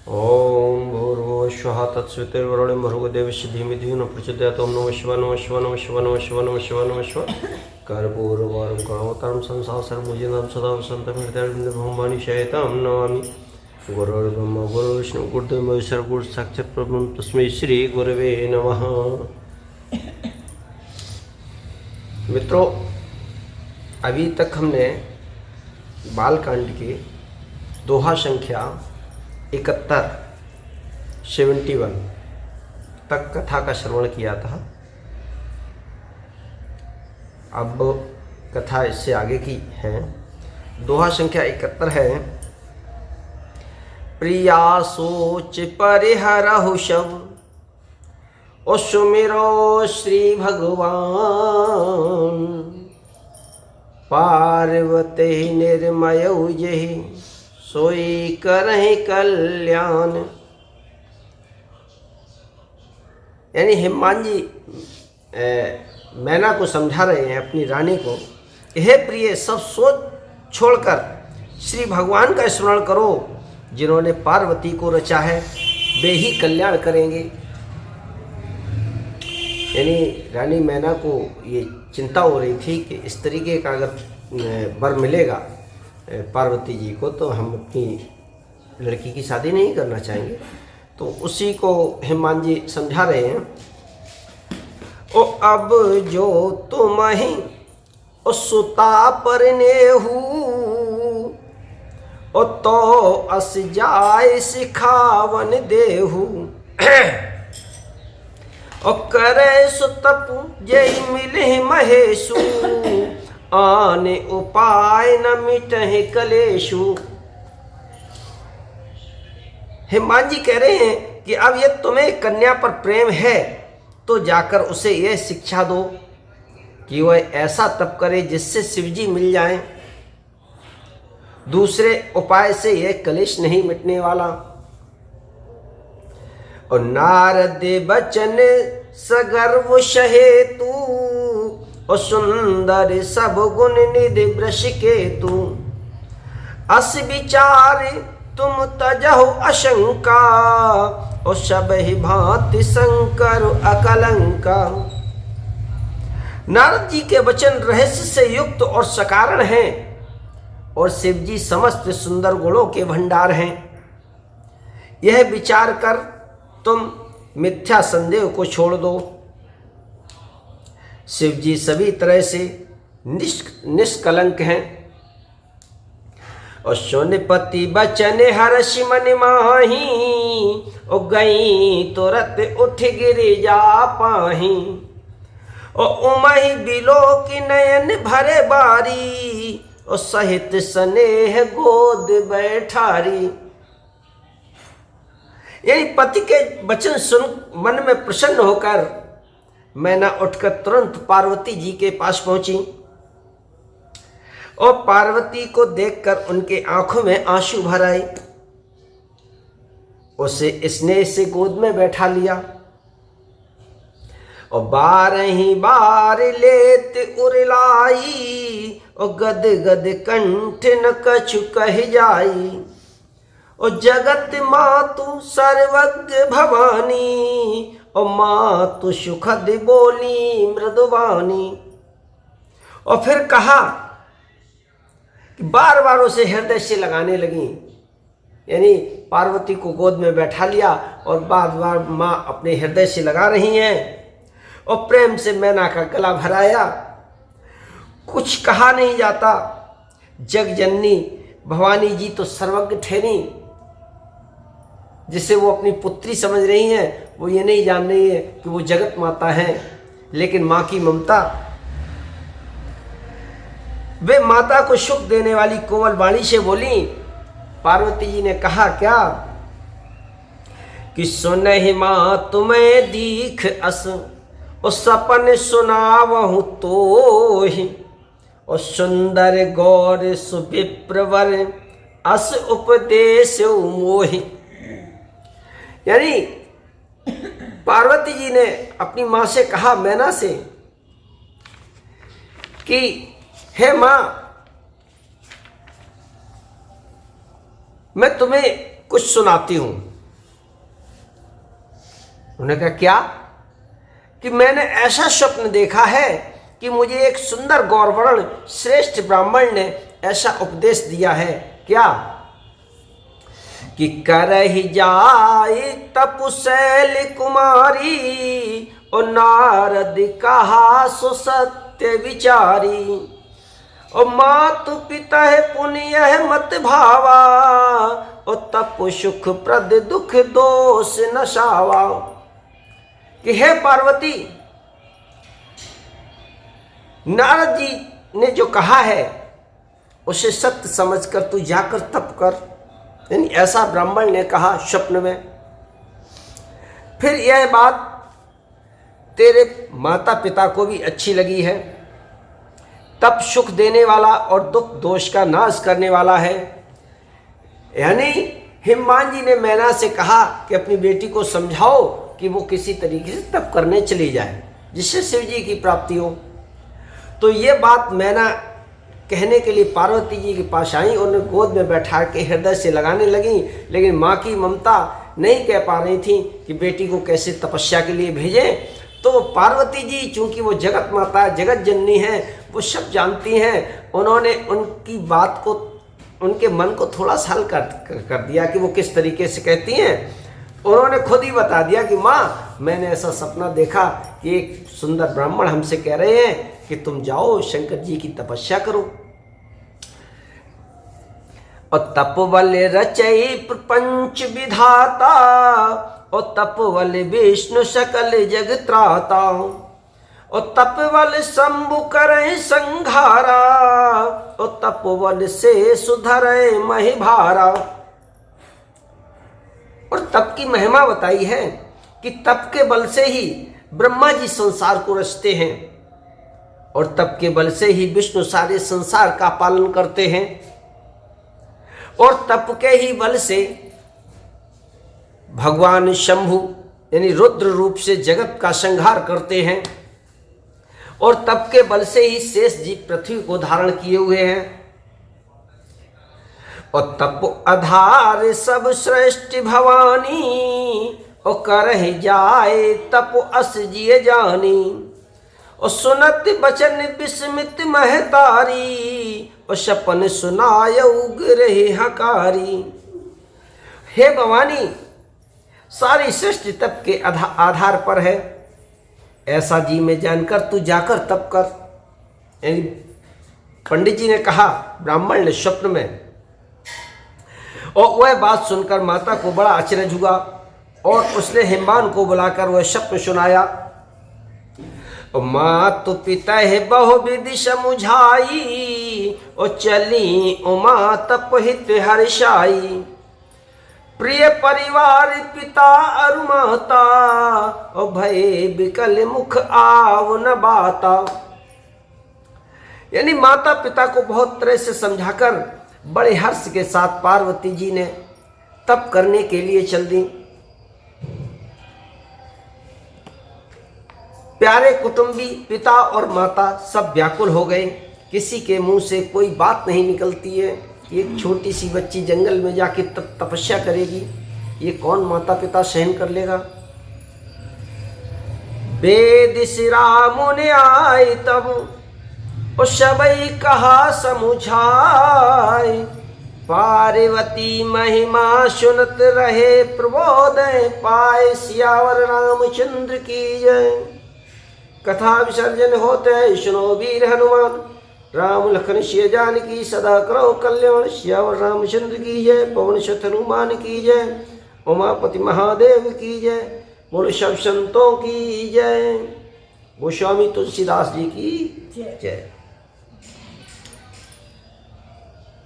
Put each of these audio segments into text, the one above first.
ओम भूर्भुवः स्वः तत्सवितुर्वरेण्यं भर्गो देवस्य धीमहि धियो न प्रचोदयात्। ओम नमः शिवाय नमः शिवाय नमः शिवाय नमः शिवाय नमः शिवाय नमः शिवाय। कर्पूरवारं करुणावतारं संसारसारभुजनं सदा वसन्तं हृदयारविन्दं शयतां नमामि। गुरुर्ब्रह्मा गुरुर्विष्णुः गुरुदेवो महेश्वरः गुरुः साक्षात् परब्रह्म तस्मै श्री गुरवे नमः। मित्रों, अभी तक हमने बालकांड के दोहा संख्या 71 तक कथा का श्रवण किया था। अब कथा इससे आगे की है। दोहा संख्या 71 है। प्रिया सोच परिहरहु शव ओ सुमिरो श्री भगवान। पार्वती निर्मय जहि सोई करहि कल्याण। यानी हनुमान जी मैना को समझा रहे हैं, अपनी रानी को, हे प्रिय, सब सोच छोड़कर श्री भगवान का स्मरण करो जिन्होंने पार्वती को रचा है, वे ही कल्याण करेंगे। यानी रानी मैना को ये चिंता हो रही थी कि इस तरीके का अगर वर मिलेगा पार्वती जी को तो हम अपनी लड़की की शादी नहीं करना चाहेंगे। तो उसी को हनुमान जी समझा रहे हैं। ओ अब जो तुम ही ओ सुता पर नेहू ओ तो अस जाय सिखावन देहू। ओ करे सुतपु जय मिले महेशु आने उपाय न मिटहि कलेशु। हनुमान जी कह रहे हैं कि अब ये तुम्हें कन्या पर प्रेम है तो जाकर उसे यह शिक्षा दो कि वह ऐसा तप करे जिससे शिवजी मिल जाएं। दूसरे उपाय से यह कलेश नहीं मिटने वाला। और नारद बचन सगर्व सहेतु और सुंदर सब गुण निधि वृष केतु। अस विचार तुम तजहु अशंका और सब ही भांति शंकर अकलंका। नारद जी के वचन रहस्य से युक्त और सकारण हैं और शिवजी समस्त सुंदर गुणों के भंडार हैं। यह विचार कर तुम मिथ्या संदेह को छोड़ दो। शिवजी सभी तरह से निष्कलंक हैं। और सोनपति बचन हर्ष मन माही ओ गई तुरत उठ गिरी जा पाही। ओ उमहि बिलो की नयन भरे बारी ओ सहित स्नेह गोद बैठारी। यही पति के वचन सुन मन में प्रसन्न होकर मैना उठकर तुरंत पार्वती जी के पास पहुंची और पार्वती को देखकर उनके आंखों में आंसू भर आए। उसे स्नेह से गोद में बैठा लिया और बारही बार लेत उरलाई और गद गद कंठ न कछु कह जाई। और जगत मातु सर्वज्ञ भवानी और मातु सुखद बोली मृदुवानी। और फिर कहा कि बार बार उसे हृदय से लगाने लगी। यानी पार्वती को गोद में बैठा लिया और बार बार माँ अपने हृदय से लगा रही हैं और प्रेम से मैना का गला भराया। कुछ कहा नहीं जाता। जगजननी भवानी जी तो सर्वज्ञ ठहरी, जिसे वो अपनी पुत्री समझ रही हैं। वो ये नहीं जान रही है कि वो जगत माता हैं, लेकिन माँ की ममता। वे माता को सुख देने वाली कोमल वाणी से बोली। पार्वती जी ने कहा क्या कि सुनहि माँ तुम्हें दीख अस और सपन सुनावहु तोहि और सुंदर गौर सुविप्रवर अस उपदेश मोहि। यानी पार्वती जी ने अपनी माँ से कहा, मैना से, कि हे माँ, मैं तुम्हें कुछ सुनाती हूँ। उन्होंने कहा क्या? कि मैंने ऐसा स्वप्न देखा है कि मुझे एक सुंदर गौरवर्ण श्रेष्ठ ब्राह्मण ने ऐसा उपदेश दिया है। क्या? कि करहि जाय तपशैल कुमारी और नारद कहा सो सत्य विचारी और मातु पिता पुण्य मत भावा और तप सुख प्रद दुख दोष नशावा। कि हे पार्वती, नारद जी ने जो कहा है उसे सत्य समझकर तू जाकर तप कर। यानी ऐसा ब्राह्मण ने कहा स्वप्न में। फिर यह बात तेरे माता पिता को भी अच्छी लगी है। तप सुख देने वाला और दुख दोष का नाश करने वाला है। यानी हिमवान जी ने मैना से कहा कि अपनी बेटी को समझाओ कि वो किसी तरीके से तप करने चली जाए जिससे शिव जी की प्राप्ति हो। तो ये बात मैना कहने के लिए पार्वती जी के पास आई और उन्हें गोद में बैठा के हृदय से लगाने लगी। लेकिन माँ की ममता नहीं कह पा रही थी कि बेटी को कैसे तपस्या के लिए भेजें। तो पार्वती जी चूंकि वो जगत माता जगत जननी है, वो सब जानती हैं। उन्होंने उनकी बात को, उनके मन को थोड़ा सा हल कर दिया कि वो किस तरीके से कहती हैं। उन्होंने खुद ही बता दिया कि माँ, मैंने ऐसा सपना देखा कि एक सुंदर ब्राह्मण हमसे कह रहे हैं कि तुम जाओ शंकर जी की तपस्या करो। और तपबल रचई प्रपंच विधाता और तपबल विष्णु सकल जग त्राता और तपबल शंभु करे संघारा और तपबल से सुधरे महिभारा। और तप की महिमा बताई है कि तप के बल से ही ब्रह्मा जी संसार को रचते हैं और तप के बल से ही विष्णु सारे संसार का पालन करते हैं और तप के ही बल से भगवान शंभु यानी रुद्र रूप से जगत का संहार करते हैं और तप के बल से ही शेष जी पृथ्वी को धारण किए हुए हैं। और तप आधार सब श्रेष्ठ भवानी और करहि जाए तप अस जिय जानी और सुनत बचन विस्मित महतारी और सपन सुनाय उग्रहि हकारी। हे भवानी, सारी सृष्टि तप के आधार पर है, ऐसा जी में जानकर तू जाकर तप कर। यानी पंडित जी ने कहा ब्राह्मण ने स्वप्न में, और वह बात सुनकर माता को बड़ा अचरज हुआ और उसने हिमवान को बुलाकर वह स्वप्न सुनाया। और मातु पिता है बहुविधि समुझाई और चली उमा तपहित हर्षाई। प्रिय परिवार पिता अरु माता और भय विकल मुख आव न बाता। यानी माता पिता को बहुत तरह से समझाकर बड़े हर्ष के साथ पार्वती जी ने तप करने के लिए चल दी। प्यारे कुटुंबी पिता और माता सब व्याकुल हो गए। किसी के मुंह से कोई बात नहीं निकलती है। एक छोटी सी बच्ची जंगल में जाके तपस्या करेगी, ये कौन माता पिता सहन कर लेगा। वेद सिरा मुनि आए तब और सबई कहा समुझाए। पार्वती महिमा सुनत रहे प्रबोधय पाए। सियावर रामचंद्र की जय। कथा विसर्जन होते सुनो वीर हनुमान। राम लखन सिय जानकी सदा करो कल्याण। सियावर रामचंद्र की जय। पवन सुत हनुमान की जय। उमापति महादेव की जय। बोल सब संतों की जय। गोस्वामी तुलसीदास जी की जय।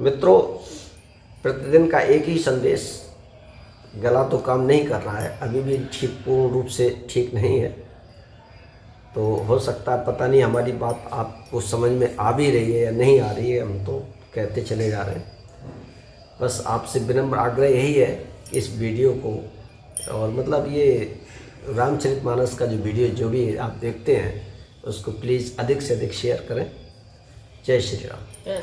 मित्रों, प्रतिदिन का एक ही संदेश, गला तो काम नहीं कर रहा है, अभी भी ठीक पूर्ण रूप से ठीक नहीं है। तो हो सकता है, पता नहीं हमारी बात आपको समझ में आ भी रही है या नहीं आ रही है, हम तो कहते चले जा रहे हैं। बस आपसे विनम्र आग्रह यही है कि इस वीडियो को, और मतलब ये रामचरितमानस का जो वीडियो जो भी आप देखते हैं उसको प्लीज़ अधिक से अधिक शेयर करें। जय श्री राम।